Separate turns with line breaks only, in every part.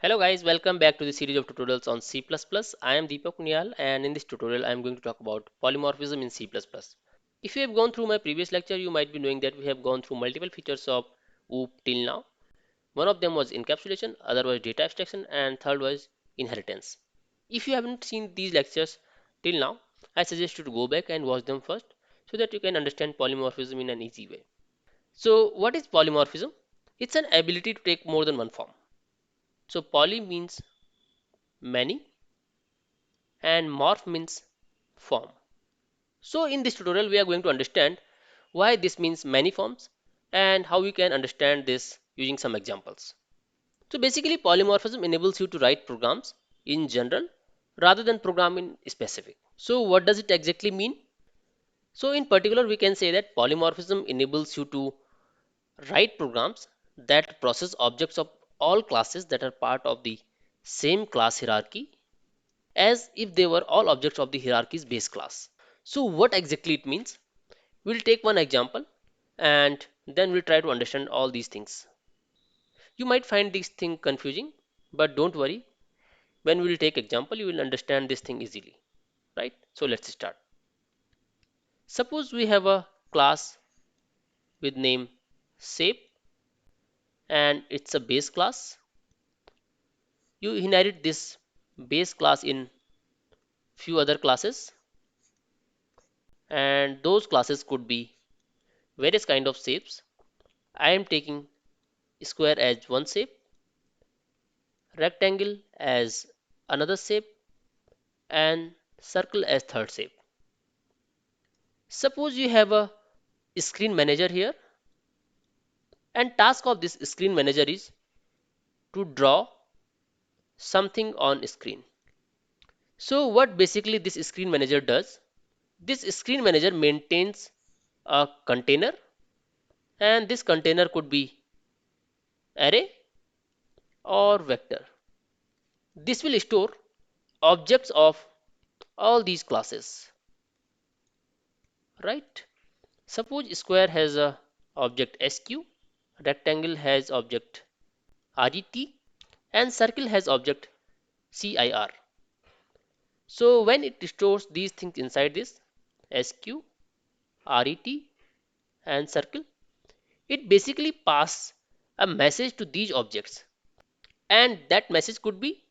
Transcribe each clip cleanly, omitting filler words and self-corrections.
Hello guys, welcome back to the series of tutorials on C++. I am Deepak Nial and in this tutorial I am going to talk about polymorphism in C++. If you have gone through my previous lecture, you might be knowing that we have gone through multiple features of OOP till now. One of them was encapsulation, other was data abstraction, and third was inheritance. If you haven't seen these lectures till now, I suggest you to go back and watch them first so that you can understand polymorphism in an easy way. So what is polymorphism? It's an ability to take more than one form. So poly means many and morph means form. So in this tutorial we are going to understand why this means many forms and how we can understand this using some examples. So basically polymorphism enables you to write programs in general rather than program in specific. So what does it exactly mean? So in particular we can say that polymorphism enables you to write programs that process objects of all classes that are part of the same class hierarchy as if they were all objects of the hierarchy's base class. So what exactly it means? We'll take one example and then we'll try to understand all these things. You might find this thing confusing, but don't worry. When we'll take example, you will understand this thing easily, right? So let's start. Suppose we have a class with name shape and it's a base class. You inherit this base class in few other classes and those classes could be various kind of shapes. I am taking square as one shape, rectangle as another shape, and circle as third shape. Suppose you have a screen manager here, and task of this screen manager is to draw something on screen. So what basically this screen manager does? This screen manager maintains a container, and this container could be array or vector. This will store objects of all these classes, right? Suppose square has a object sq, rectangle has object ret, and circle has object cir. So when it stores these things inside this sq, ret, and circle, it basically passes a message to these objects, and that message could be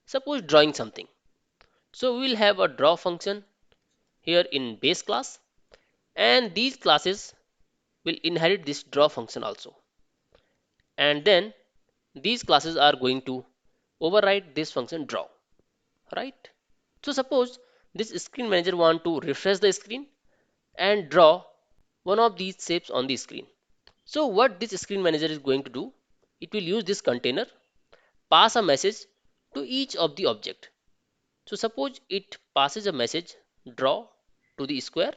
suppose drawing something. So we will have a draw function here in base class, and these classes will inherit this draw function also, and then these classes are going to override this function draw, right? So suppose this screen manager want to refresh the screen and draw one of these shapes on the screen. So what this screen manager is going to do, it will use this container, pass a message to each of the object. So suppose it passes a message draw to the square,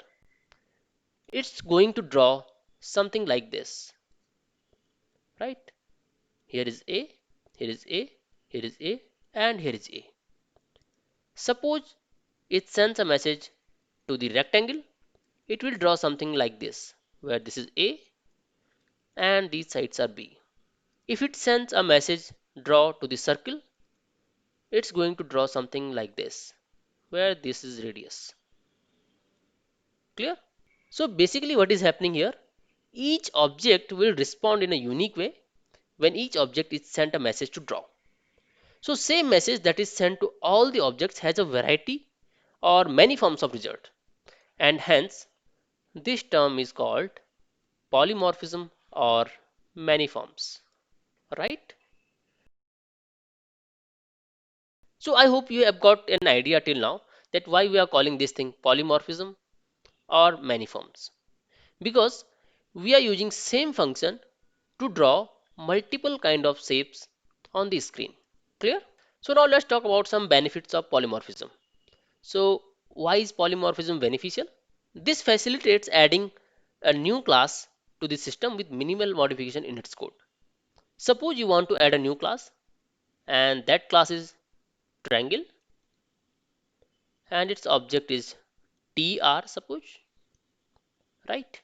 it's going to draw something like this, right? Here is a, here is a, here is a, and here is a. Suppose it sends a message to the rectangle, it will draw something like this, where this is A and these sides are B. If it sends a message draw to the circle, it's going to draw something like this, where this is radius. Clear? So basically what is happening here, each object will respond in a unique way when each object is sent a message to draw. So same message that is sent to all the objects has a variety or many forms of result, and hence this term is called polymorphism or many forms, right? So I hope you have got an idea till now that why we are calling this thing polymorphism or maniforms. Because we are using same function to draw multiple kind of shapes on the screen. Clear? So now let's talk about some benefits of polymorphism. So why is polymorphism beneficial? This facilitates adding a new class to the system with minimal modification in its code. Suppose you want to add a new class and that class is triangle and its object is tr suppose, right?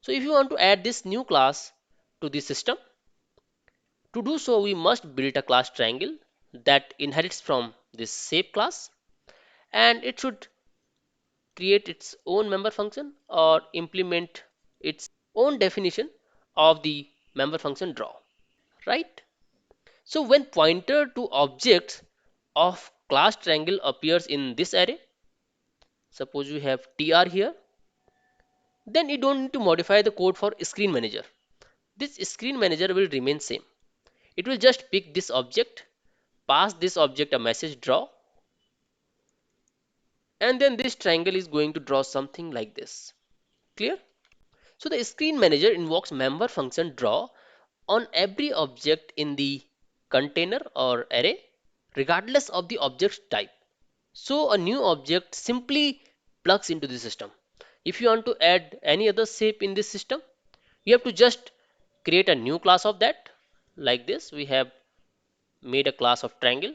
So if you want to add this new class to the system, To do so, we must build a class triangle that inherits from this shape class, and it should create its own member function or implement its own definition of the member function draw, right? So when pointer to objects of class triangle appears in this array, suppose we have tr here, then you don't need to modify the code for screen manager. This screen manager will remain same. It will just pick this object, pass this object a message draw, and then this triangle is going to draw something like this. Clear? So the screen manager invokes member function draw on every object in the container or array, regardless of the object's type. So a new object simply plugs into the system. If you want to add any other shape in this system, you have to just create a new class of that. Like this, we have made a class of triangle.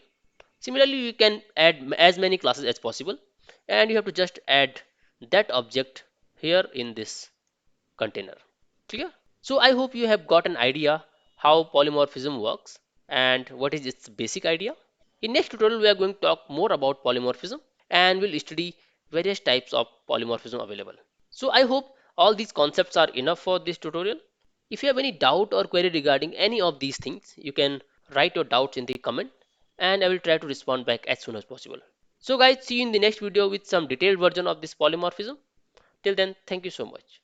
Similarly, you can add as many classes as possible, and you have to just add that object here in this container. Clear? So I hope you have got an idea how polymorphism works and what is its basic idea. In next tutorial, we are going to talk more about polymorphism and we'll study various types of polymorphism available. So I hope all these concepts are enough for this tutorial. If you have any doubt or query regarding any of these things, you can write your doubts in the comment and I will try to respond back as soon as possible. So guys, see you in the next video with some detailed version of this polymorphism. Till then, thank you so much.